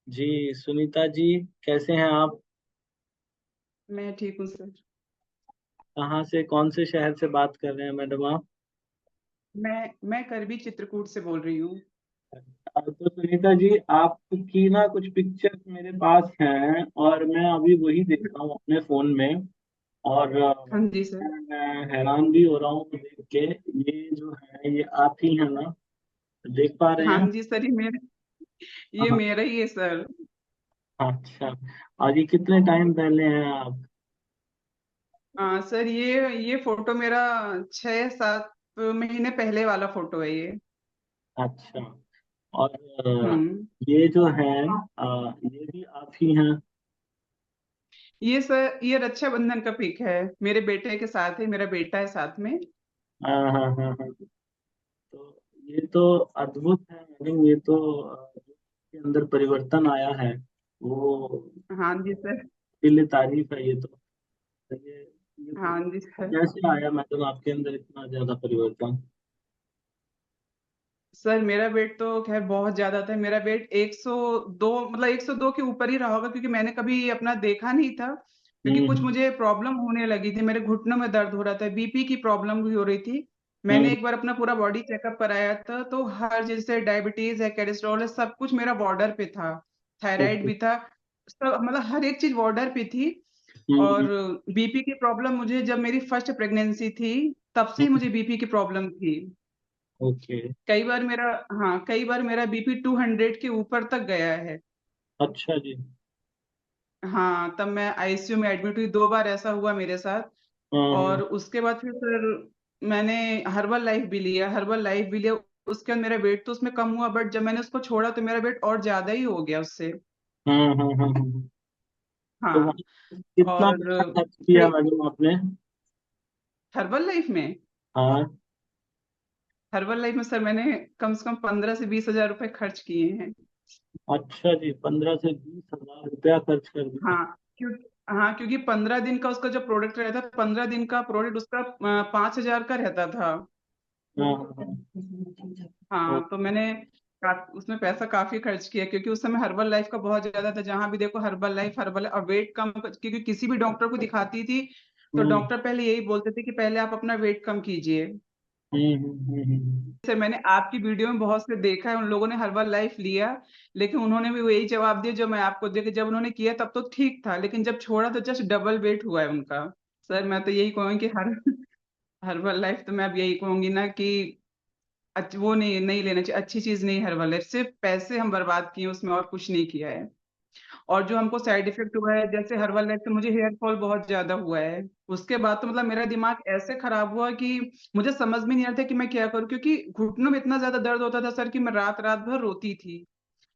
जी सुनीता जी, कैसे हैं आप? मैं ठीक हूँ सर। कहाँ से, कौन से शहर से बात कर रहे हैं मैडम आप? मैं करबी चित्रकूट से बोल रही हूँ। तो सुनीता जी, आपकी ना कुछ पिक्चर्स मेरे पास हैं और मैं अभी वही देख रहा हूँ अपने फोन में। और हाँ जी सर। मैं हैरान भी हो रहा हूँ देख के। ये जो है ये आप ही है ना? देख पा रहे हाँ हैं? जी सर, ये हाँ। मेरा ही है सर। अच्छा। और ये कितने टाइम पहले हैं आप? हाँ सर, ये फोटो मेरा 6-7 महीने पहले वाला फोटो है ये। अच्छा। और हम्म। ये जो है ये भी आप ही हैं? ये सर, ये रक्षाबंधन का पिक है। मेरे बेटे के साथ है, मेरा बेटा है साथ में। हाँ हाँ हाँ हाँ। तो ये तो अद्भुत है मैडम। ये तो जो के अंदर परिवर्तन आया है वो हाँ जी सर। दिल तारीफ है। ये हाँ जी सर। कैसे आया मैडम आपके अंदर इतना ज्यादा परिवर्तन? सर मेरा वेट तो खैर बहुत ज्यादा था। मेरा वेट 102, मतलब 102 के ऊपर ही रहा होगा, क्योंकि मैंने कभी अपना देखा नहीं था। क्योंकि कुछ हम्म मुझे प्रॉब्लम होने लगी थी, मेरे घुटनों में दर्द हो रहा था, बीपी की प्रॉब्लम भी हो रही थी। मैंने हम्म एक बार अपना पूरा बॉडी चेकअप कराया था, तो हर चीज से डायबिटीज है, कोलेस्ट्रॉल है, सब कुछ मेरा बॉर्डर पे था। Thyroid okay. भी था। सब मतलब हर एक चीज बॉर्डर पे थी। और हम्म बीपी की प्रॉब्लम मुझे जब मेरी फर्स्ट प्रेगनेंसी थी, तब से ही हम्म, मुझे बीपी की प्रॉब्लम थी। ओके। कई बार मेरा हाँ, कई बार मेरा बीपी 200 के ऊपर तक गया है। अच्छा जी। हाँ, तब मैं आईसीयू में एडमिट हुई, 2 बार ऐसा हुआ मेरे साथ। हाँ और उसके बाद फिर सर मैंने हर्बल लाइफ भी लिया। उसके बाद मेरा वेट तो उसमें कम हुआ, बट जब मैंने उसको छोड़ा तो मेरा वेट और ज्यादा ही हो गया उससे। हाँ हाँ हाँ हाँ हाँ। तो हाँ। वहाँ कितना और पैसा खर्च किया फिर मैडम आपने? हर्बल लाइफ में हाँ। हर्बल लाइफ में सर मैंने कम से कम 15 से 20 हजार रुपए खर्च किए हैं। अच्छा जी, 15 से 20 हजार रुपया खर्च कर दिया? हाँ क्योंकि 15 दिन का उसका जो प्रोडक्ट रहता था, 15 दिन का प्रोडक्ट उसका 5 हजार का रहता था। हाँ हाँ हाँ। ओ, हाँ, तो मैंने उसमें पैसा काफी खर्च किया, क्योंकि उस समय हर्बल लाइफ का बहुत ज्यादा था। जहां भी देखो हर्बल लाइफ और वेट कम क्योंकि किसी भी डॉक्टर को दिखाती थी, तो हम्म डॉक्टर पहले यही बोलते थे कि पहले आप अपना वेट कम कीजिए। हम्म। जैसे मैंने आपकी वीडियो में बहुत से देखा है, उन लोगों ने हर्बल लाइफ लिया, लेकिन उन्होंने भी वही जवाब दिया जो मैं आपको दिया, कि जब उन्होंने किया तब तो ठीक था, लेकिन जब छोड़ा तो जस्ट डबल वेट हुआ है उनका। सर मैं तो यही कहूँगी कि हर्बल लाइफ तो मैं अब यही कहूंगी ना कि वो नहीं लेना चाहिए। अच्छी चीज नहीं है हर्बल लाइफ, सिर्फ पैसे हम बर्बाद किए उसमें, और कुछ नहीं किया है। और जो हमको साइड इफेक्ट हुआ है, जैसे हर्बल लाइफ से मुझे हेयर फॉल बहुत ज्यादा हुआ है। उसके बाद तो मतलब मेरा दिमाग ऐसे खराब हुआ कि मुझे समझ में नहीं आ रहा था कि मैं क्या करूं, क्योंकि घुटनों में इतना ज्यादा दर्द होता था सर कि मैं रात रात भर रोती थी।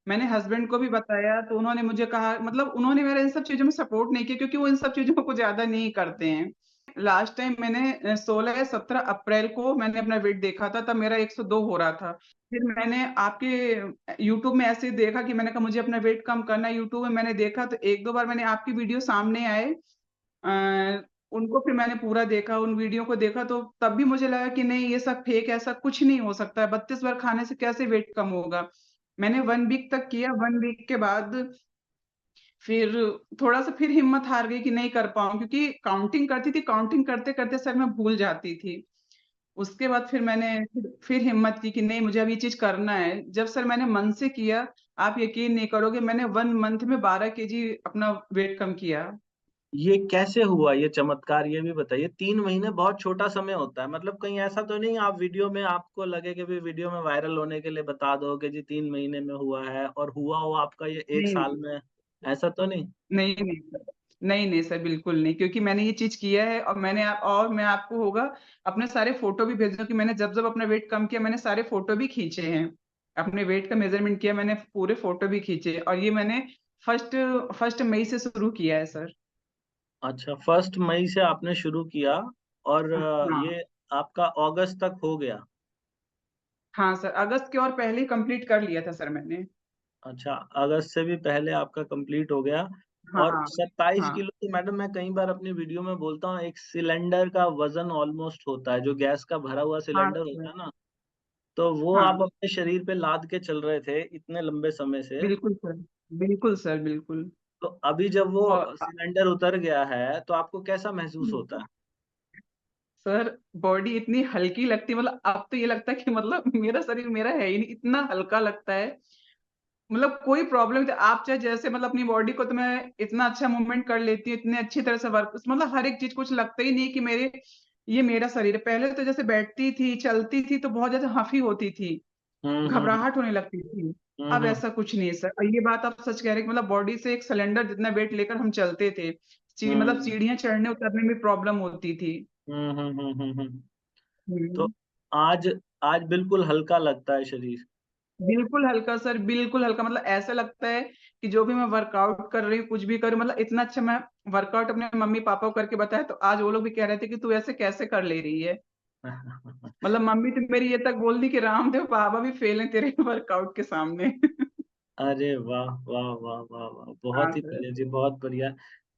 मैंने हस्बैंड को भी बताया, तो उन्होंने मुझे कहा, मतलब उन्होंने मेरा इन सब चीजों में सपोर्ट नहीं किया, क्योंकि वो इन सब चीजों को ज्यादा नहीं करते हैं। लास्ट टाइम मैंने 16 या 17 अप्रैल को मैंने अपना वेट देखा था, तब मेरा 102 हो रहा था। फिर मैंने आपके यूट्यूब में ऐसे ही देखा कि मैंने कहा मुझे अपना वेट कम करना है। यूट्यूब में मैंने देखा तो 1-2 बार मैंने आपकी वीडियो सामने आए, अ, उनको फिर मैंने पूरा देखा, उन वीडियो को देखा, तो तब भी मुझे लगा कि नहीं, ये सब फेक, ऐसा कुछ नहीं हो सकता है, 32 बार खाने से कैसे वेट कम होगा। मैंने 1 वीक तक किया, 1 वीक के बाद फिर थोड़ा सा फिर हिम्मत हार गई कि नहीं कर पाऊं, क्योंकि काउंटिंग करती थी, काउंटिंग करते करते सर मैं भूल जाती थी। उसके बाद फिर मैंने फिर हिम्मत की कि नहीं, मुझे अब ये चीज करना है। जब सर मैंने मन से किया, आप यकीन नहीं करोगे, मैंने 1 मंथ में 12 केजी अपना वेट कम किया। ये कैसे हुआ ये चमत्कार, ये भी बताइए। 3 महीने बहुत छोटा समय होता है, मतलब कहीं ऐसा तो नहीं आप वीडियो में आपको लगे कि भी वीडियो में वायरल होने के लिए बता दो कि जी 3 महीने में हुआ है और हुआ हो आपका ये एक नहीं साल में? ऐसा तो नहीं? नहीं नहीं सर, नहीं सर, बिल्कुल नहीं, क्योंकि मैंने ये चीज किया है। और मैं आपको होगा अपने सारे फोटो भी भेज दूं कि मैंने जब जब अपना वेट कम किया, मैंने सारे फोटो भी खींचे हैं। अपने वेट का मेजरमेंट किया मैंने, पूरे फोटो भी खींचे, और ये मैंने फर्स्ट फर्स्ट मई से शुरू किया है सर। अच्छा, 1 मई से आपने शुरू किया और हाँ। ये आपका अगस्त तक हो गया? हाँ सर, अगस्त के और पहले ही कंप्लीट कर लिया था सर मैंने। अच्छा, अगस्त से भी पहले आपका कंप्लीट हो गया। और हाँ। 27 किलो हाँ। तो मैडम, मैं कई बार अपनी वीडियो में बोलता हूँ एक सिलेंडर का वजन ऑलमोस्ट होता है, जो गैस का भरा हुआ हाँ सिलेंडर होता सर। है ना। तो वो आप हाँ, अपने शरीर पे लाद के चल रहे थे इतने लंबे समय से। बिल्कुल सर। बिल्कुल सर, बिल्कुल। तो अभी जब वो और सिलेंडर उतर गया है, तो आपको कैसा महसूस होता है? सर, बॉडी इतनी हल्की लगती है, मतलब अब तो ये लगता है कि मतलब मेरा शरीर मेरा है ही नहीं, इतना हल्का लगता है। मतलब कोई प्रॉब्लम तो आप चाहे जैसे मतलब अपनी बॉडी को तो मैं इतना अच्छा मूवमेंट कर लेती हूँ, इतने अच्छी तरह से वर्क, मतलब हर एक चीज, कुछ लगता ही नहीं कि मेरे ये मेरा शरीर है। पहले तो जैसे बैठती थी, चलती थी तो बहुत ज्यादा हंफी होती थी, हम्म। घबराहट होने लगती थी। अब हम्म। ऐसा कुछ नहीं है सर, और ये बात आप सच कह रहे हैं कि मतलब बॉडी से एक सिलेंडर जितना वेट लेकर हम चलते थे, मतलब हम्म। सीढ़ियां चढ़ने उतरने में प्रॉब्लम होती थी। तो हम्म। आज आज बिल्कुल हल्का लगता है शरीर। बिल्कुल हल्का सर, बिल्कुल हल्का, मतलब ऐसा लगता है कि जो भी मैं वर्कआउट कर रही हूँ, कुछ भी करूँ, मतलब इतना अच्छा मैं वर्कआउट अपने मम्मी पापा को करके बताया, तो आज वो लोग भी कह रहे थे कि तू ऐसे कैसे कर ले रही है। मतलब मम्मी तो मेरी ये तक बोल दी कि रामदेव बाबा भी फेल है तेरे वर्कआउट के सामने। अरे वाह वाह वाह वाह वाह! हाँ बहुत ही सर। बढ़िया जी, बहुत बढ़िया।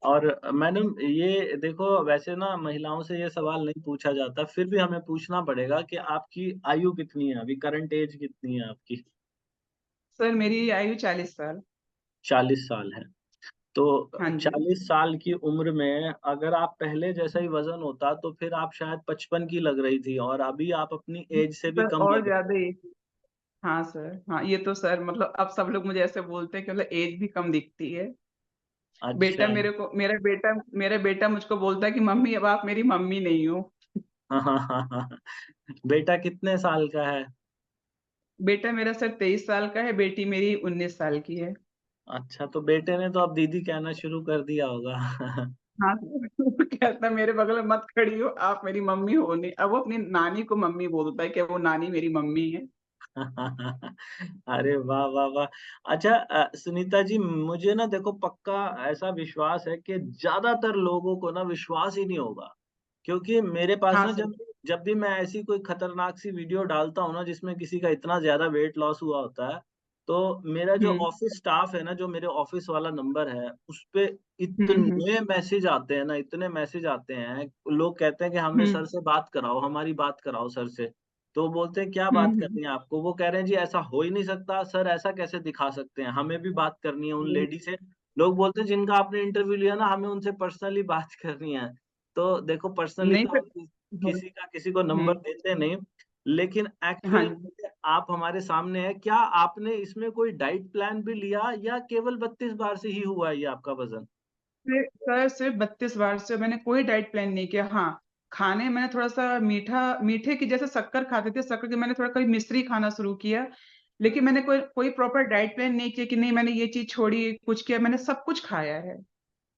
और मैडम ये देखो, वैसे ना महिलाओं से ये सवाल नहीं पूछा जाता, फिर भी हमें पूछना पड़ेगा कि आपकी आयु कितनी है अभी? करंट एज कितनी है आपकी? सर मेरी आयु 40 साल। 40 साल है। तो हाँ जी। 40 साल की उम्र में अगर आप पहले जैसा ही वज़न होता, तो फिर आप शायद 55 की लग रही थी, और अभी आप अपनी एज से भी सर कम और लग रही ज्यादा हैं। ही। हाँ सर, हाँ ये तो सर, मतलब अब सब लोग मुझे ऐसे बोलते हैं कि मतलब एज भी कम दिखती है। बेटा अच्छा। मेरे को मेरा बेटा मुझको बोलता है कि मम्मी अब आप मेरी मम्मी नहीं हो। हाँ, हाँ, हाँ, हाँ। बेटा कितने साल का है? बेटा मेरा सर 23 साल का है, बेटी मेरी 19 साल की है। अच्छा, तो बेटे ने तो अब दीदी कहना शुरू कर दिया होगा। हाँ सर, वो कहता है मेरे बगल में मत खड़ी हो, आप मेरी मम्मी हो नहीं। अब वो अपनी नानी को मम्मी बोलता है कि वो नानी मेरी मम्मी है। अरे वाह, वाह, वाह! अच्छा, सुनीता जी, मुझे ना देखो पक्का ऐसा विश्वास है कि ज़्यादातर लोगों को ना विश्वास ही नहीं होगा। क्योंकि मेरे पास हाँ ना सर। जब जब भी मैं ऐसी कोई खतरनाक सी वीडियो डालता हूँ ना, जिसमें किसी का इतना ज़्यादा वेट लॉस हुआ होता है, तो मेरा जो हुँ, ऑफ़िस स्टाफ है ना, जो मेरे ऑफ़िस वाला नंबर है, उसपे हुँ, हुँ, इतने मैसेज आते हैं ना, इतने मैसेज आते हैं। लोग कहते हैं कि हमें हुँ, सर से बात कराओ, हमारी बात कराओ सर से। तो बोलते हैं क्या हुँ, बात हुँ। करनी है आपको? वो कह रहे हैं जी ऐसा हो ही नहीं सकता, सर ऐसा कैसे दिखा सकते हैं? हमें भी बात करनी है उन नहीं, लेडी से। लोग बोलते हैं जिनका आपने इंटरव्यू लिया ना, हमें उनसे पर्सनली बात करनी है। तो देखो, पर्सनली नहीं तो सर। हम हाँ, किसी का किसी को हुँ, नंबर देते नहीं, लेकिन हाँ एक्चुअल जी। में आप हमारे सामने हैं। क्या आपने इसमें कोई डाइट प्लान भी लिया, या केवल 32 बार से ही हुआ है ये आपका वज़न? सिर्फ़ 32 बार से मैंने कोई डाइट प्लान नहीं किया। हाँ, खाने में मैंने थोड़ा-सा मीठे की जैसे शक्कर खाते थे, शक्कर की मैंने थोड़ा कभी मिश्री खाना शुरू किया। लेकिन मैंने कोई कोई प्रॉपर डाइट प्लान नहीं किया कि नहीं मैंने ये चीज़ छोड़ी, कुछ किया, मैंने सब कुछ खाया है।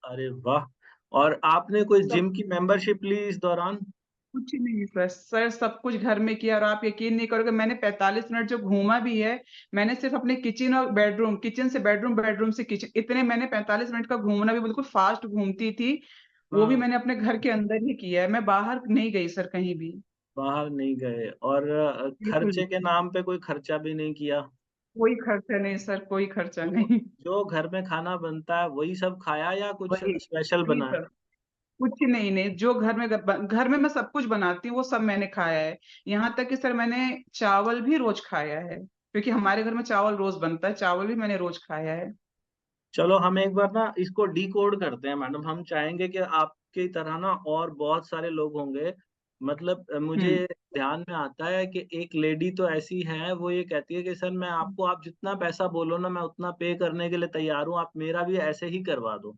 अरे वाह! और आपने कोई सब जिम की मेंबरशिप ली इस दौरान? कुछ नहीं सर, सब कुछ घर में किया, और आप यकीन नहीं करोगे मैंने 45 मिनट जो घूमा भी है, मैंने सिर्फ़ अपने किचन और बेडरूम, किचन से बेडरूम, बेडरूम से किचन, इतने मैंने 45 मिनट का घूमना भी बिल्कुल फ़ास्ट घूमती थी, वो भी हाँ। मैंने अपने घर के अंदर ही किया है, मैं बाहर नहीं गई सर कहीं भी। बाहर नहीं गए, और बिल्कुल खर्चे के नहीं, नाम पे कोई खर्चा भी नहीं किया? कोई खर्चा नहीं सर, कोई खर्चा जो नहीं। जो घर में खाना बनता है वही सब खाया, या कुछ वही, स्पेशल वही बनाया? सब। कुछ नहीं, नहीं, जो घर में मैं सब कुछ बनाती हूँ, वो सब मैंने खाया है। यहाँ तक कि सर मैंने चावल भी रोज़ खाया है, क्योंकि हमारे घर में चावल रोज़ बनता है, चावल भी मैंने रोज़ खाया है। चलो हम एक बार ना इसको डिकोड करते हैं मैडम। हम चाहेंगे कि आपकी तरह ना और बहुत सारे लोग होंगे। मतलब मुझे हुँ, ध्यान में आता है कि एक लेडी तो ऐसी है, वो ये कहती है कि सर मैं आपको, आप जितना पैसा बोलो ना, मैं उतना पे करने के लिए तैयार हूँ, आप मेरा भी ऐसे ही करवा दो।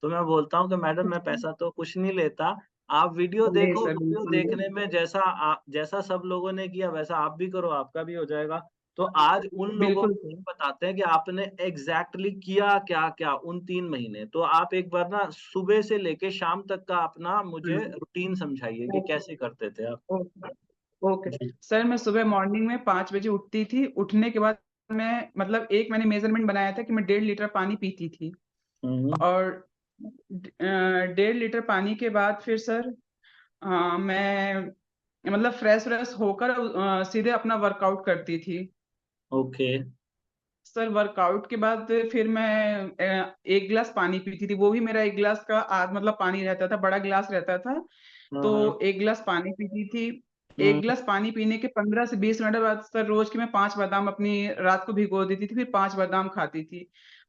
तो मैं बोलता हूँ कि मैडम मैं अच्छा। पैसा तो कुछ नहीं लेता, आप वीडियो नहीं देखो, सर, वीडियो बिल्कुल नहीं। देखने में जैसा सब लोगों ने किया वैसा आप भी करो, आपका भी हो जाएगा। तो आज उन लोगों बिल्कुल को सर। बताते हैं कि आपने एग्ज़ैक्टली किया क्या-क्या उन 3 महीने। तो आप एक बार ना सुबह से लेके शाम तक का अपना मुझे हुँ, रूटीन समझाइए कि ओके, कैसे करते थे आप? Okay, okay. जी। सर मैं सुबह मॉर्निंग में 5 बजे उठती थी, उठने के बाद मैं मतलब एक मैंने मेज़रमेंट बनाया था कि मैं 1.5 लीटर पानी पीती थी, हुँ, और 1.5 लीटर पानी के बाद फिर सर मैं मतलब फ्रेश-व्रेश होकर सीधे अपना वर्कआउट करती थी। ओके। सर वर्कआउट के बाद फिर मैं 1 ग्लास पानी पीती थी, वो भी मेरा 1 ग्लास का मतलब पानी रहता था, बड़ा ग्लास रहता था, हाँ, हाँ। तो 1 ग्लास पानी पीती थी। 1 हुँ, गिलास पानी पीने के 15 से 20 मिनट बाद सर रोज़ के मैं 5 बादाम अपनी रात को भिगो देती थी, फिर 5 बादाम खाती थी।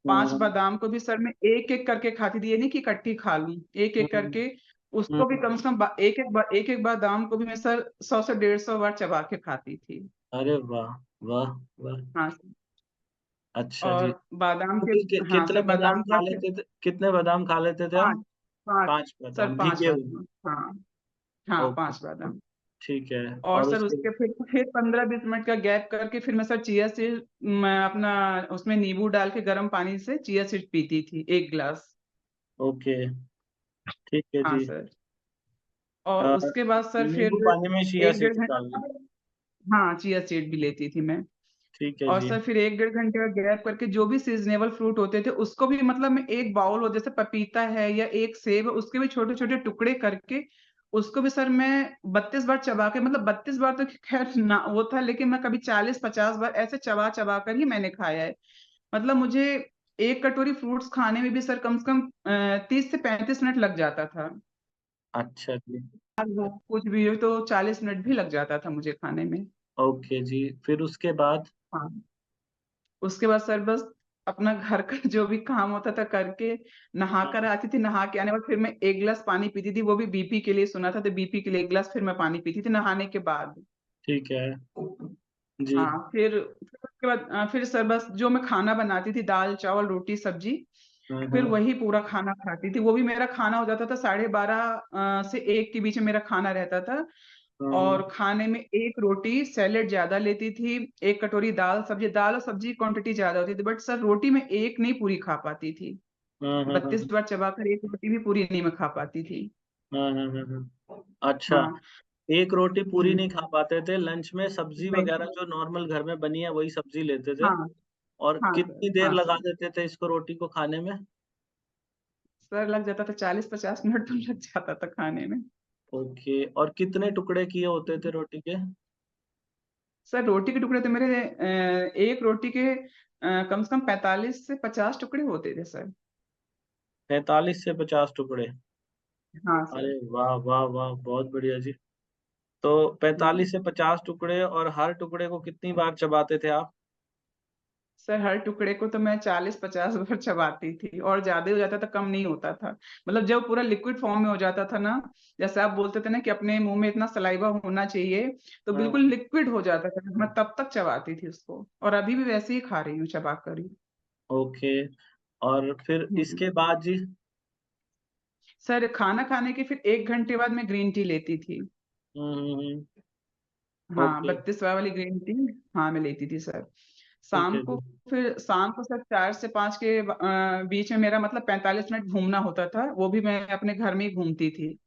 5 हुँ, बादाम को भी सर मैं एक-एक करके खाती थी, ये नहीं कि इकट्ठी खा लूँ, एक-एक हुँ, करके हुँ। उसको भी कम से कम बा एक-एक बादाम को भी मैं सर 100 से 150 बार चबा के खाती थी। अरे वाह! वाह! वाह! हाँ सर, अच्छा जी। और बादाम तो के फिर हाँ कितने सर, बादाम बादाम के खा बाद फिर लेते थे, कितने बादाम खा लेते थे 5 आप? 5 5 सर बादाम 5 भीगे हुए। बादाम हाँ, हाँ ओके, 5 बादाम। ठीक है। और और सर उसके उसके फिर 15-20 मिनट का गैप करके फिर मैं सर चिया सीड मैं अपना उसमें नींबू डाल के गर्म पानी से चिया सीड पीती थी 1 ग्लास। ओके, ठीक है हाँ जी। सर, और अ, उसके बाद सर फिर नींबू पानी में चिया 1 डेढ़ सीड्स डालने। घंटा हाँ, चिया सीड भी लेती थी मैं। ठीक है और जी। सर फिर 1 डेढ़ घंटे का गैप करके जो भी सीज़नेबल फ्रूट होते थे, उसको भी मतलब मैं एक बाउल हो जैसे पपीता है या एक सेब है, उसके भी छोटे-छोटे टुकड़े करके, उसको भी सर मैं 32 बार चबा के मतलब 32 बार तो ख़ैर ना वो था लेकिन मैं कभी 40-50 बार ऐसे चबा-चबा कर ही मैंने खाया है। मतलब मुझे 1 कटोरी फ्रूट्स खाने में भी सर कम से कम 30 से 35 मिनट लग जाता था। अच्छा जी। वो कुछ भी हो तो 40 मिनट भी लग जाता था मुझे खाने में। ओके जी, फिर उसके बाद? हाँ। उसके बाद सर बस अपना घर का जो भी काम होता था करके, नहा हाँ, कर आती थी, नहा के आने के बाद फिर मैं 1 ग्लास पानी पीती थी, वो भी बीपी के लिए सुना था, तो बीपी के लिए 1 ग्लास फिर मैं पानी पीती थी नहाने के बाद। ठीक है। जी। हाँ, फिर उसके बाद फिर सर बस जो मैं खाना बनाती थी दाल, चावल, रोटी, सब्जी, हाँ, फिर हाँ। वही पूरा खाना खाती थी। वो भी मेरा खाना हो जाता था 12:30 से 1 के बीच में मेरा खाना रहता था। हाँ, हाँ। और खाने में 1 रोटी, सैलेड ज़्यादा लेती थी, 1 कटोरी दाल और सब्ज़ी की क्वांटिटी ज़्यादा होती थी, बट सर रोटी मैं 1 नहीं पूरी खा पाती थी। हाँ, हाँ, 32 हाँ। बार चबाकर 1 रोटी भी पूरी नहीं मैं खा पाती थी। हाँ, हाँ, हाँ, हाँ। अच्छा, हाँ, 1 रोटी पूरी हुँ, नहीं खा पाते थे, लंच में सब्ज़ी नहीं वग़ैरह जो नॉर्मल घर में बनी है वही सब्ज़ी लेते थे हाँ, और हाँ सर, कितनी देर हाँ लगा सर। देते थे इसको रोटी को खाने में? सर लग जाता था 40-50 मिनट तो लग जाता था खाने में। ओके, और कितने टुकड़े किए होते थे रोटी के? सर रोटी के टुकड़े तो मेरे 1 रोटी के कम से कम 45 से 50 टुकड़े होते थे सर। 45 से 50 टुकड़े। हाँ अरे सर। वाह, वाह, वाह! बहुत बढ़िया जी। तो हुँ। 45 से 50 टुकड़े और हर टुकड़े को कितनी बार चबाते थे आप? सर हर टुकड़े को तो मैं 40-50 बार चबाती थी और ज़्यादा ही हो जाता था, कम नहीं होता था। मतलब जब पूरा लिक्विड फॉर्म में हो जाता था ना, जैसे आप बोलते थे ना कि अपने मुँह में इतना सलाइवा होना चाहिए, तो हाँ, बिल्कुल लिक्विड हो जाता था। मैं तब तक चबाती थी उसको और अभी भी वैसे ही खा रही हूँ चबाकर ही। ओके, और फिर हुँ। इसके बाद जी? सर खाना खाने के फिर 1 घंटे बाद मैं ग्रीन टी लेती थी। हुँ, हुँ, हुँ। हाँ, ओके, 32 वाली ग्रीन टी हाँ, मैं लेती थी सर। ठीक शाम है को जी। फिर शाम को सर 4 से 5 के बीच में मेरा मतलब 45 मिनट घूमना होता था, वो भी मैं अपने घर में ही घूमती थी।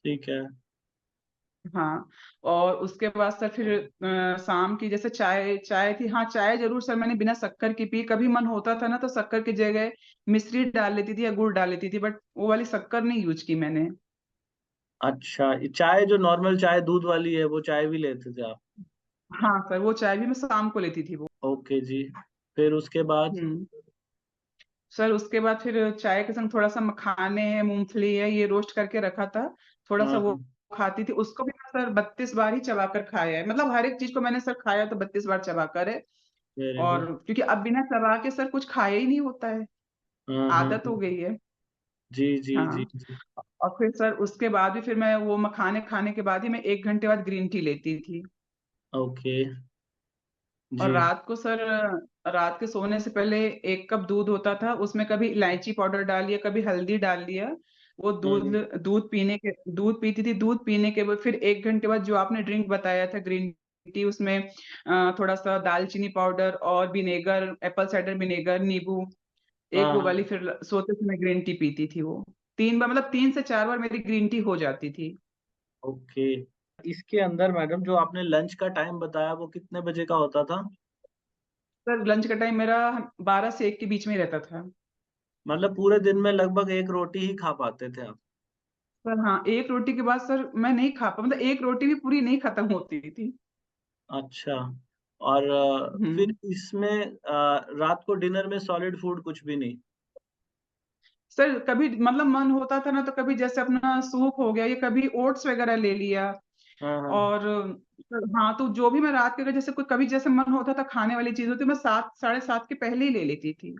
ठीक है। हाँ, और उसके बाद सर फिर शाम की जैसे चाय चाय थी हाँ, चाय ज़रूर सर मैंने बिना शक्कर की पी, कभी मन होता था ना तो शक्कर की जगह मिश्री डाल लेती थी या गुड़ डाल लेती थी, बट वो वाली शक्कर नहीं यूज़ की मैंने। अच्छा, ये चाय जो नॉर्मल चाय दूध वाली है, वो चाय भी लेते थे आप? हाँ सर, वो चाय भी मैं शाम को लेती थी वो। ओके जी। फिर उसके बाद? हुँ। सर उसके बाद फिर चाय के संग थोड़ा-सा मखाने है, मूँगफली है, ये रोस्ट करके रखा था, थोड़ा-सा हाँ, वो हाँ। खाती थी। उसको भी मैं सर 32 बार ही चबाकर खाया है। मतलब हर एक चीज़ को मैंने सर खाया तो 32 बार चबाकर है वेरी और गुड। क्योंकि अब बिना चबा के सर कुछ खाया ही नहीं होता है, हाँ, हाँ, आदत हो हाँ। गई है। जी, जी, जी, हाँ, जी। और फिर सर उसके बाद भी फिर मैं वो मखाने खाने के बाद ही मैं 1 घंटे बाद ग्रीन टी लेती थी। ओके, और जी। रात के सोने से पहले 1 कप दूध होता था, उसमें कभी इलायची पाउडर डाल लिया, कभी हल्दी डाल लिया। वो हुँ, दूध हुँ। दूध पीती थी, दूध पीने के बाद फिर 1 घंटे बाद जो आपने ड्रिंक बताया था ग्रीन टी उसमें थोड़ा-सा दालचीनी पाउडर और विनेगर, एप्पल साइडर विनेगर, नींबू, एक हाँ, वो वाली हाँ। फिर सोते समय ग्रीन टी पीती थी वो। 3 बार मतलब 3 से 4 बार मेरी ग्रीन टी हो जाती थी। ओके। इसके अंदर मैडम जो आपने लंच का टाइम बताया, वो कितने बजे का होता था? सर लंच का टाइम मेरा 12 से 1 के बीच में ही रहता था। मतलब पूरे दिन में लगभग 1 रोटी ही खा पाते थे आप? सर हाँ, 1 रोटी के बाद सर मैं नहीं खा पा मतलब 1 रोटी भी पूरी नहीं खत्म होती थी। अच्छा, और फिर हुँ। इसमें रात को डिनर में सॉलिड फूड कुछ भी नहीं? सर कभी मतलब मन होता था ना तो कभी जैसे अपना सूप हो गया या कभी ओट्स वग़ैरह ले लिया हाँ, हाँ। और हाँ, तो जो भी मैं रात के अगर जैसे कोई कभी जैसे मन होता था खाने वाली चीज़ होती, मैं 7 साढ़े 7 के पहले ही ले लेती थी।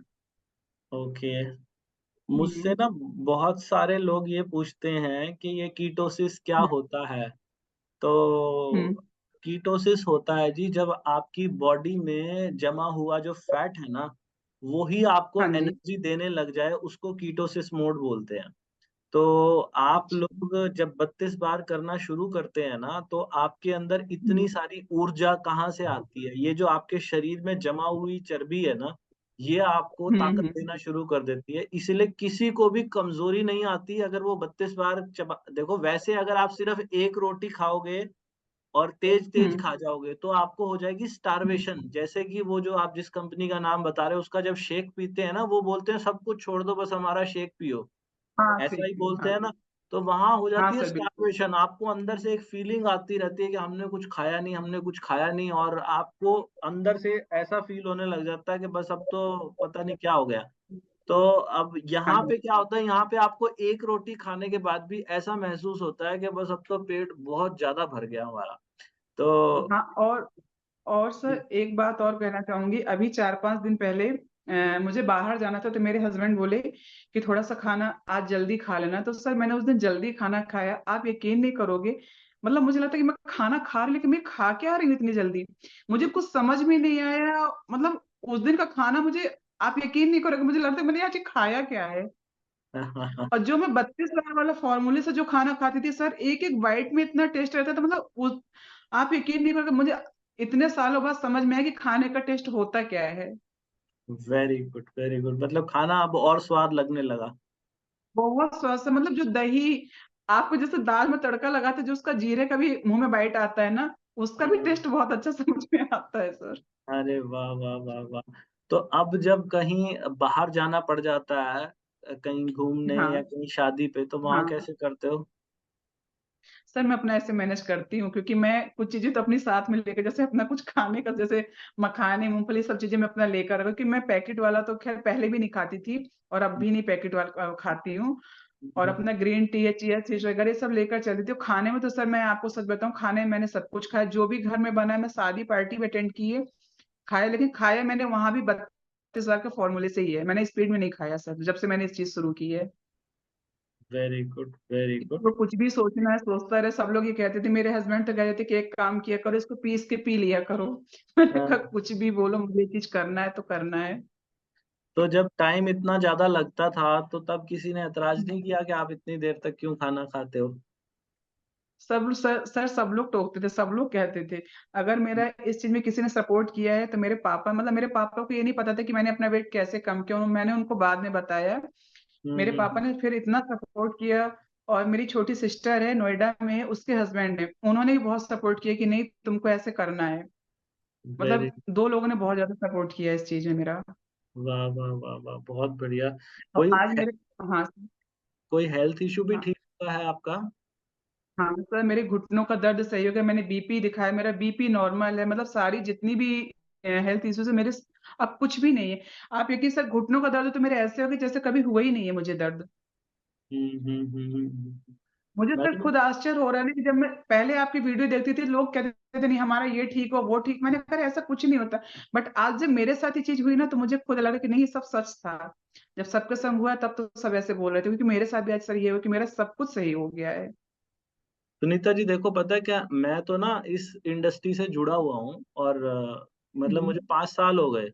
ओके। मुझसे हुँ, ना बहुत सारे लोग ये पूछते हैं कि ये कीटोसिस क्या हुँ, होता है? तो हुँ, कीटोसिस होता है जी जब आपकी बॉडी में जमा हुआ जो फैट है ना, वो ही आपको हाँ जी। एनर्जी देने लग जाए, उसको कीटोसिस मोड बोलते हैं। तो आप अच्छा, लोग जब 32 बार करना शुरू करते हैं ना, तो आपके अंदर हुँ, इतनी सारी ऊर्जा कहाँ से आती है? ये जो आपके शरीर में जमा हुई चर्बी है ना, ये आपको हुँ, ताकत हुँ, देना शुरू कर देती है। इसलिए किसी को भी कमज़ोरी नहीं आती अगर वो 32 बार चबा देखो वैसे अगर आप सिर्फ़ 1 रोटी खाओगे और तेज़-तेज़ हुँ, खा जाओगे, तो आपको हो जाएगी स्टार्वेशन। जैसे कि वो जो आप जिस कंपनी का नाम बता रहे हो, उसका जब शेक पीते हैं ना, वो बोलते हैं सब कुछ छोड़ दो बस हमारा शेक पियो। हाँ, ऐसा ही ठीक है, बोलते हाँ। हैं ना, तो वहाँ हो हाँ जाती है सर, बिल्कुल। स्टार्वेशन, आपको अंदर से एक फीलिंग आती रहती है कि हमने कुछ खाया नहीं, हमने कुछ खाया नहीं और आपको अंदर से ऐसा फ़ील होने लग जाता है कि बस अब तो पता नहीं क्या हो गया। तो अब हाँ, यहाँ पे क्या होता है, यहाँ पे आपको 1 रोटी खाने के बाद भी ऐसा महसूस होता है कि बस अब तो पेट बहुत ज़्यादा भर गया हमारा। तो हाँ और सर एक बात और कहना चाहूँगी, अभी 4-5 दिन पहले मुझे बाहर जाना था तो मेरे हस्बैंड बोले कि थोड़ा-सा खाना आज जल्दी खा लेना, तो सर मैंने उस दिन जल्दी खाना खाया, आप यकीन नहीं करोगे, मतलब मुझे लगता है कि मैं खाना खा रही हूँ लेकिन मैं खा क्या रही हूँ इतनी जल्दी? मुझे कुछ समझ में नहीं आया, मतलब उस दिन का खाना मुझे आप यकीन नहीं करोगे, मुझे लगता है मैंने आज ये खाया क्या है? और जो मैं 32 बार वाला फ़ॉर्मूले से जो खाना खाती थी सर, एक-एक बाइट में इतना टेस्ट रहता था मतलब उस आप यकीन नहीं करोगे मुझे इतने सालों बाद समझ में आया कि खाने का टेस्ट होता क्या है। वेरी गुड, वेरी गुड मतलब खाना अब और स्वाद लगने लगा। बहुत स्वाद से मतलब जो दही आपको जैसे दाल में तड़का लगाते जो उसका जीरे का भी मुँह में बाइट आता है ना, उसका भी हुँ। टेस्ट बहुत अच्छा समझ में आता है सर। अरे वाह, वाह, वाह, वाह! तो अब जब कहीं बाहर जाना पड़ जाता है कहीं घूमने हाँ, या कहीं शादी पे तो वहाँ हाँ। कैसे करते हो? सर मैं अपना ऐसे मैनेज करती हूँ क्योंकि मैं कुछ चीज़ें तो अपनी साथ में लेके जैसे अपना कुछ खाने का जैसे मखाने, मूँगफली सब चीज़ें मैं अपना लेकर क्योंकि मैं पैकेट वाला तो ख़ैर पहले भी नहीं खाती थी और अब भी नहीं पैकेट वाला खाती हूँ। हुँ, और हुँ। अपना ग्रीन टी या चिया सीड्स वगैरह ये सब लेकर चलती थी। और खाने में तो सर मैं आपको सच बताऊँ खाने में मैंने सब कुछ खाया, जो भी घर में बना है मैं शादी पार्टी भी अटेंड की है, खाया लेकिन खाया मैंने वहाँ भी 32 बार के फ़ॉर्मूले से ही है। मैंने स्पीड में नहीं खाया सर, जब से मैंने इस चीज़ शुरू की है। वेरी गुड, वेरी किसी गुड। को कुछ भी सोचना है, सोचता रहे, सब लोग ये कहते थे मेरे हस्बैंड तो कहते थे कि एक काम किया करो, इसको पीस के पी लिया करो। मैंने कहा हाँ, कुछ भी बोलो मुझे ये चीज़ करना है तो करना है। तो जब टाइम इतना ज़्यादा लगता था तो तब किसी ने ऐतराज़ नहीं किया कि आप इतनी देर तक क्यों खाना खाते हो? सर सब लोग टोकते थे, सब लोग कहते थे। अगर मेरा इस चीज़ में किसी ने सपोर्ट किया है तो मेरे पापा मतलब मेरे पापा को ये नहीं पता था कि मैंने अपना वेट कैसे कम किया, मैंने उनको बाद में बताया। हुँ, मेरे हुँ, पापा हुँ। ने फिर इतना सपोर्ट किया और मेरी छोटी सिस्टर है नोएडा में, उसके हस्बैंड ने, उन्होंने भी बहुत सपोर्ट किया कि नहीं तुमको ऐसे करना है। वेरी मतलब 2 लोगों ने बहुत ज़्यादा सपोर्ट किया इस चीज़ में मेरा। वाह, वाह, वाह, वाह! बहुत बढ़िया। और कोई आज हे मेरे हाँ, कोई हेल्थ इश्यू भी हाँ, ठीक हुआ है आपका? हाँ, सर मेरे घुटनों का दर्द सही हो गया, मैंने बीपी दिखाया, मेरा बीपी नॉर्मल है, मतलब सारी जितनी भी हेल्थ इश्यूज़ है मेरे अब कुछ भी नहीं है। आप यकीन सर घुटनों का दर्द तो मेरे ऐसे हो गया जैसे कभी हुआ ही नहीं है मुझे दर्द। हुँ, हुँ, हुँ, हुँ, हुँ। मुझे सर मैंने खुद आश्चर्य हो रहा है ना कि जब मैं पहले आपकी वीडियो देखती थी, लोग कहते थे नहीं हमारा ये ठीक हो, वो ठीक मैंने कहा अरे ऐसा कुछ नहीं होता। बट आज जब मेरे साथ ये चीज़ हुई ना तो मुझे खुद लगा कि नहीं ये सब सच था। जब सबके संग हुआ तब तो सब ऐसे बोल रहे थे क्योंकि मेरे साथ भी आज सर ये हुआ कि मेरा सब कुछ सही हो गया है। सुनीता जी देखो पता है क्या, मैं तो ना इस इंडस्ट्री से जुड़ा हुआ हूँ और मतलब हुँ। मुझे 5 साल हो गए।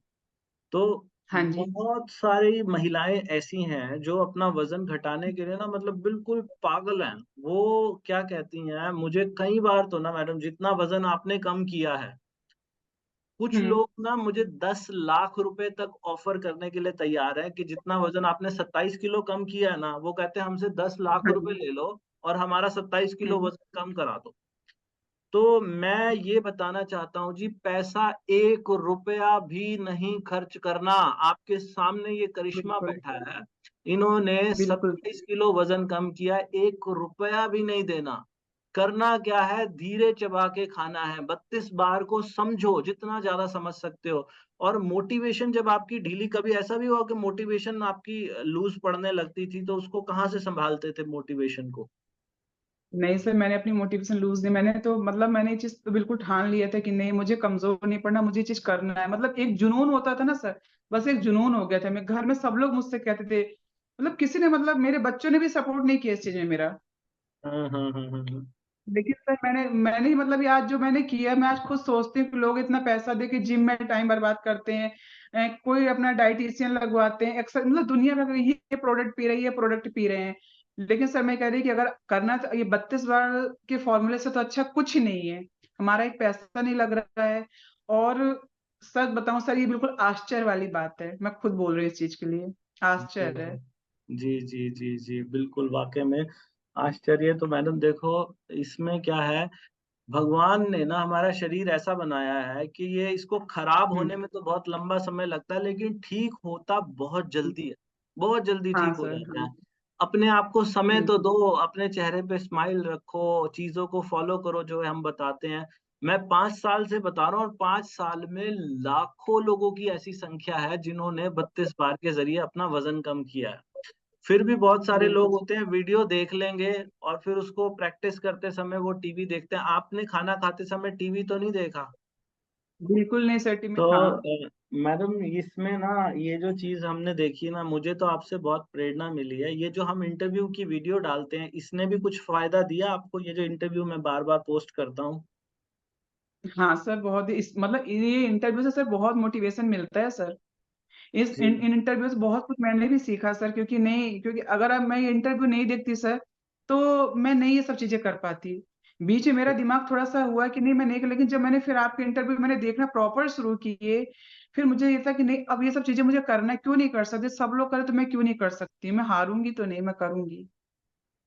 तो हाँ जी। बहुत सारी महिलाएँ ऐसी हैं जो अपना वज़न घटाने के लिए ना मतलब बिल्कुल पागल हैं। वो क्या कहती हैं, मुझे कई बार तो ना मैडम जितना वज़न आपने कम किया है, कुछ हुँ। लोग ना मुझे 10 लाख रुपए तक ऑफ़र करने के लिए तैयार हैं कि जितना वज़न आपने 27 किलो कम किया है ना, वो कहते हैं हमसे 10 लाख हाँ रुपए जी। ले लो और हमारा 27 किलो हुँ। वज़न कम करा दो। तो मैं ये बताना चाहता हूँ जी, पैसा 1 रुपया भी नहीं खर्च करना। आपके सामने ये करिश्मा बिल्कुल, बैठा है। इन्होंने बिल्कुल। 27 किलो वज़न कम किया, 1 रुपया भी नहीं देना। करना क्या है, धीरे चबा के खाना है। 32 बार को समझो, जितना ज़्यादा समझ सकते हो। और मोटिवेशन जब आपकी ढीली कभी ऐसा भी हुआ कि मोटिवेशन आपकी लूज़ पड़ने लगती थी, तो उसको कहाँ से सँभालते थे मोटिवेशन को? नहीं सर, मैंने अपनी मोटिवेशन लूज़ नहीं, मैंने तो मतलब मैंने ये चीज़ तो बिल्कुल ठान लिया था कि नहीं, मुझे कमज़ोर नहीं पड़ना, मुझे ये चीज़ करना है। मतलब एक जुनून होता था ना सर, बस एक जुनून हो गया था। मैं घर में सब लोग मुझसे कहते थे, मतलब किसी ने, मतलब मेरे बच्चों ने भी सपोर्ट नहीं किया इस चीज़ में मेरा। हाँ हाँ हाँ हाँ हाँ। लेकिन सर मैंने मैंने ही मतलब ये आज जो मैंने किया, मैं आज खुद सोचती हूँ कि लोग इतना पैसा दे के जिम में टाइम बर्बाद करते हैं, कोई अपना डाइटिशियन लगवाते हैं, एक्सर मतलब दुनिया भर में ये प्रोडक्ट पी रही है, ये प्रोडक्ट पी रहे हैं। लेकिन सर मैं कह रही कि अगर करना ये 32 बार के फॉर्मूले से तो अच्छा कुछ ही नहीं है। हमारा एक पैसा नहीं लग रहा है। और सच बताऊं सर, ये बिल्कुल आश्चर्य वाली बात है, मैं खुद बोल रही हूँ इस चीज के लिए, आश्चर्य है। जी, जी, जी, जी, बिल्कुल वाक़ई में आश्चर्य। तो मैडम देखो, इसमें क्या है, भगवान ने ना हमारा शरीर ऐसा बनाया है कि ये इसको खराब हम्म। होने में तो बहुत लंबा समय लगता है, लेकिन ठीक होता बहुत जल्दी है। बहुत जल्दी हाँ ठीक हो सर, जाता हाँ। है। अपने आप को समय तो बिल्कुल। दो, अपने चेहरे पे स्माइल रखो, चीज़ों को फ़ॉलो करो जो हम बताते हैं। मैं 5 साल से बता रहा हूँ और 5 साल में लाखों लोगों की ऐसी संख्या है जिन्होंने 32 बार के ज़रिए अपना वज़न कम किया है। फिर भी बहुत सारे लोग बिल्कुल। होते हैं वीडियो देख लेंगे और फिर उसको प्रैक्टिस करते समय वो टीवी देखते हैं। आपने खाना खाते समय टीवी तो नहीं देखा? बिल्कुल नहीं सर, तो हाँ। मैडम इसमें ना ये जो चीज़ हमने देखी ना, मुझे तो आपसे बहुत प्रेरणा मिली है। ये जो हम इंटरव्यू की वीडियो डालते हैं, इसने भी कुछ फ़ायदा दिया आपको? ये जो इंटरव्यू मैं बार-बार पोस्ट करता हूँ? हाँ सर, बहुत ही इस मतलब ये इंटरव्यू से सर बहुत मोटिवेशन मिलता है सर। इस इन जी, इन इंटरव्यू से बहुत कुछ मैंने भी सीखा सर, क्योंकि नहीं, क्योंकि अगर अब मैं ये इंटरव्यू नहीं देखती सर, तो मैं नहीं ये सब चीज़ें कर पाती। बीच में मेरा दिमाग थोड़ा-सा हुआ कि नहीं मैं नहीं, लेकिन जब मैंने फिर आपके इंटरव्यू मैंने देखना प्रॉपर शुरू किए, फिर मुझे ये था कि नहीं, अब ये सब चीज़ें मुझे करना है, क्यों नहीं कर सकती? सब लोग करें तो मैं क्यों नहीं कर सकती? मैं हारूँगी तो नहीं, मैं करूँगी।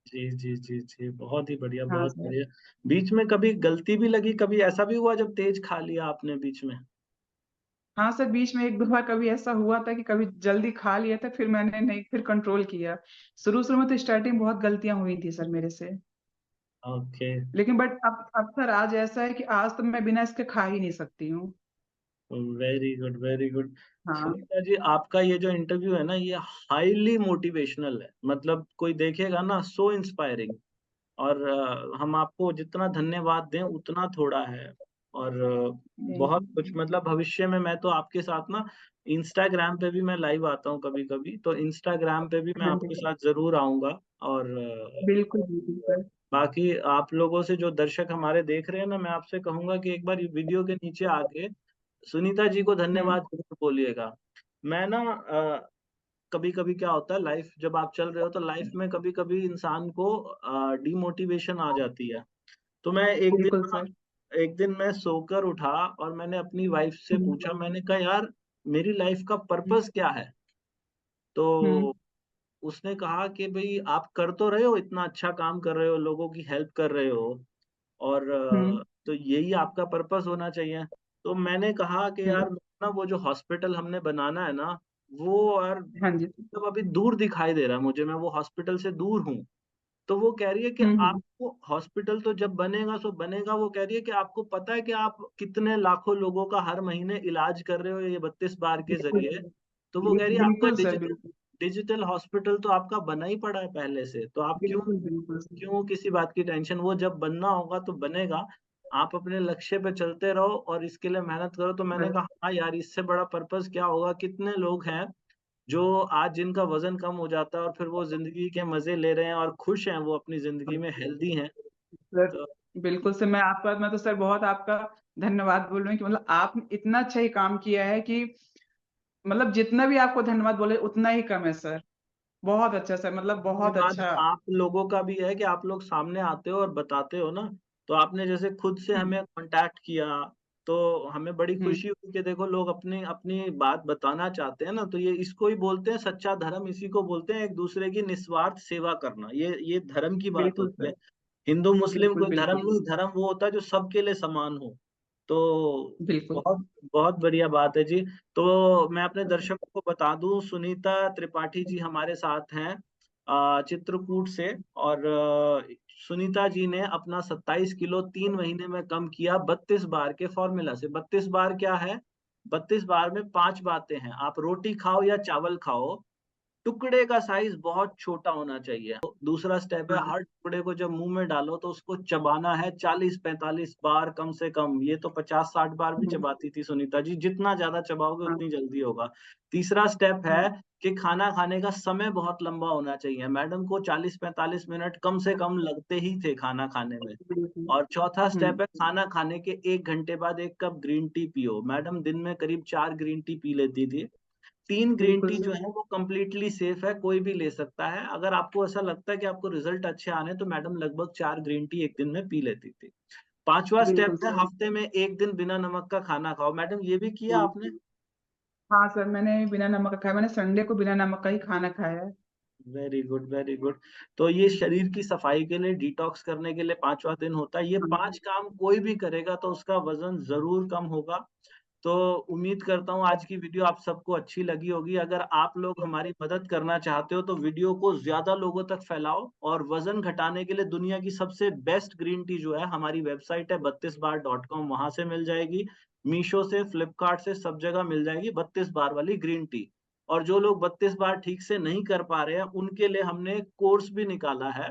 जी, जी, जी, जी। बहुत ही बढ़िया, हाँ बहुत सर। बढ़िया। बीच में कभी गलती भी लगी, कभी ऐसा भी हुआ जब तेज़ खा लिया आपने बीच में? हाँ सर, बीच में 1-2 बार कभी ऐसा हुआ था कि कभी जल्दी खा लिया था, फिर मैंने नहीं, फिर कंट्रोल किया। शुरू-शुरू में तो स्टार्टिंग में बहुत गलतियाँ हुई थी सर मेरे से। ओके। लेकिन बट अब सर आज ऐसा है कि आज तो मैं बिना इसके खा ही नहीं सकती हूँ। Very good, very good. हाँ। सुनीता जी, आपका ये जो इंटरव्यू है ना, ये हाइली मोटिवेशनल है। मतलब कोई देखेगा ना, सो इंस्पायरिंग। और हम आपको जितना धन्यवाद दें उतना थोड़ा है। और थैंक बहुत कुछ, यू। मतलब भविष्य में मैं तो आपके साथ ना इंस्टाग्राम पे भी मैं लाइव आता हूँ कभी-कभी, तो इंस्टाग्राम पे भी मैं हाँ आपके जी। साथ ज़रूर आऊँगा। और बिल्कुल, बिल्कुल सर। बाकी आप लोगों से जो दर्शक हमारे देख रहे हैं ना, मैं आपसे कहूँगा कि एक बार वीडियो के नीचे आके सुनीता जी को हुँ, धन्यवाद ज़रूर बोलिएगा। मैं ना कभी-कभी क्या होता है, लाइफ़ जब आप चल रहे हो तो लाइफ़ में कभी-कभी इंसान को डिमोटिवेशन आ जाती है। तो मैं बिल्कुल सर। एक दिन मैं सोकर उठा और मैंने अपनी वाइफ़ से हुँ, पूछा, मैंने कहा यार मेरी लाइफ़ का हुँ, पर्पस क्या है? तो हुँ, उसने कहा कि भई आप कर तो रहे हो, इतना अच्छा काम कर रहे हो, लोगों की हेल्प कर रहे हो और हुँ, तो यही आपका पर्पस होना चाहिए। तो मैंने कहा कि हुँ। यार ना वो जो हॉस्पिटल हमने बनाना है ना, वो यार हाँ जी। मतलब अभी दूर दिखाई दे रहा है मुझे, मैं वो हॉस्पिटल से दूर हूँ। तो वो कह रही है कि हुँ, हुँ। आपको हॉस्पिटल तो जब बनेगा सो बनेगा, वो कह रही है कि आपको पता है कि आप कितने लाखों लोगों का हर महीने इलाज कर रहे हो ये 32 बार के बिल्कुल ज़रिए। सर। तो वो कह रही है आपका बिल्कुल सर, बिल्कुल। डिजिटल हॉस्पिटल तो आपका बना ही पड़ा है पहले से, तो आप क्यों बिल्कुल, बिल्कुल सर। क्यों किसी बात की टेंशन, वो जब बनना होगा तो बनेगा। आप अपने लक्ष्य पे चलते रहो और इसके लिए मेहनत करो। तो मैंने बस। कहा हाँ यार, इससे बड़ा पर्पस क्या होगा? कितने लोग हैं जो आज जिनका वज़न कम हो जाता है और फिर वो ज़िंदगी के मज़े ले रहे हैं और खुश हैं, वो अपनी ज़िंदगी में हेल्दी हैं। सर, तो बिल्कुल सर, मैं तो सर बहुत आपका धन्यवाद बोल रही हूँ कि मतलब आपने इतना अच्छा ये काम किया है कि मतलब जितना भी आपको धन्यवाद बोले उतना ही कम है सर। बहुत अच्छा सर, मतलब बहुत धन्यवाद अच्छा। आप लोगों का भी है कि आप लोग सामने आते हो और बताते हो ना, तो आपने जैसे खुद से हुँ, हमें कॉन्टैक्ट किया, तो हमें बड़ी हुँ। खुशी हुई कि देखो लोग अपनी अपनी बात बताना चाहते हैं ना, तो ये इसको ही बोलते हैं सच्चा धर्म, इसी को बोलते हैं एक-दूसरे की निस्वार्थ सेवा करना। ये धर्म की बात बिल्कुल होती है। सर। हिंदू, मुस्लिम बिल्कुल, कोई धर्म बिल्कुल। नहीं, धर्म वो होता है जो सबके लिए समान हो। तो बिल्कुल। बहुत बहुत बढ़िया बात है जी। तो मैं अपने दर्शकों को बता दूँ, सुनीता त्रिपाठी जी हमारे साथ हैं चित्रकूट से। और सुनीता जी ने अपना 27 किलो 3 महीने में कम किया 32 बार के फ़ॉर्मूला से। 32 बार क्या है? 32 बार में 5 बातें हैं। आप रोटी खाओ या चावल खाओ, टुकड़े का साइज बहुत छोटा होना चाहिए। तो दूसरा स्टेप है, हाँ, हर टुकड़े को जब मुँह में डालो तो उसको चबाना है 40-45 बार कम से कम। ये तो 50-60 बार भी हुँ, चबाती थी सुनीता जी, जितना ज़्यादा चबाओगे हाँ, उतनी जल्दी होगा। तीसरा स्टेप हुँ, है कि खाना खाने का समय बहुत लंबा होना चाहिए। मैडम को 40-45 मिनट कम से कम लगते ही थे खाना खाने में। बिल्कुल। और चौथा हुँ, स्टेप है, खाना खाने के 1 घंटे बाद 1 कप ग्रीन टी पियो। मैडम दिन में करीब 4 ग्रीन टी पी लेती थी। 3 ग्रीन बिल्कुल टी जो सर, है वो कंप्लीटली सेफ है, कोई भी ले सकता है। अगर आपको ऐसा लगता है कि आपको रिज़ल्ट अच्छे आने हैं, तो मैडम लगभग 4 ग्रीन टी 1 दिन में पी लेती थी। 5वाँ बिल्कुल स्टेप है, सर। हफ्ते में 1 दिन बिना नमक का खाना खाओ। मैडम ये भी किया हुँ, आपने? हाँ सर, मैंने बिना नमक का खाया, मैंने संडे को बिना नमक का ही खाना खाया है। Very good, very good. तो ये शरीर की सफाई के लिए, डिटॉक्स करने के लिए 5वाँ दिन होता है। ये हाँ, 5 काम कोई भी करेगा तो उसका वज़न ज़रूर कम होगा। तो उम्मीद करता हूँ आज की वीडियो आप सबको अच्छी लगी होगी। अगर आप लोग हमारी मदद करना चाहते हो तो वीडियो को ज़्यादा लोगों तक फैलाओ, और वज़न घटाने के लिए दुनिया की सबसे बेस्ट ग्रीन टी जो है, हमारी वेबसाइट है 32bar.com, वहाँ से मिल जाएगी। मीशो से, फ्लिपकार्ट से, सब जगह मिल जाएगी 32 बार वाली ग्रीन टी। और जो लोग 32 बार ठीक से नहीं कर पा रहे हैं, उनके लिए हमने कोर्स भी निकाला है।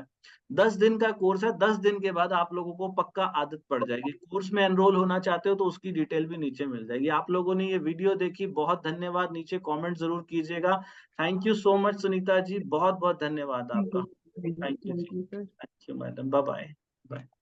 10 दिन का कोर्स है, 10 दिन के बाद आप लोगों को पक्का आदत पड़ जाएगी। कोर्स में एनरोल होना चाहते हो तो उसकी डिटेल भी नीचे मिल जाएगी। आप लोगों ने ये वीडियो देखी, बहुत धन्यवाद। नीचे कमेंट ज़रूर कीजिएगा। Thank you so much Sunita ji, बहुत-बहुत धन्यवाद थैंक आपका। You, thank you, thank you जी। Thank you sir. Thank you madam. Bye bye. Bye.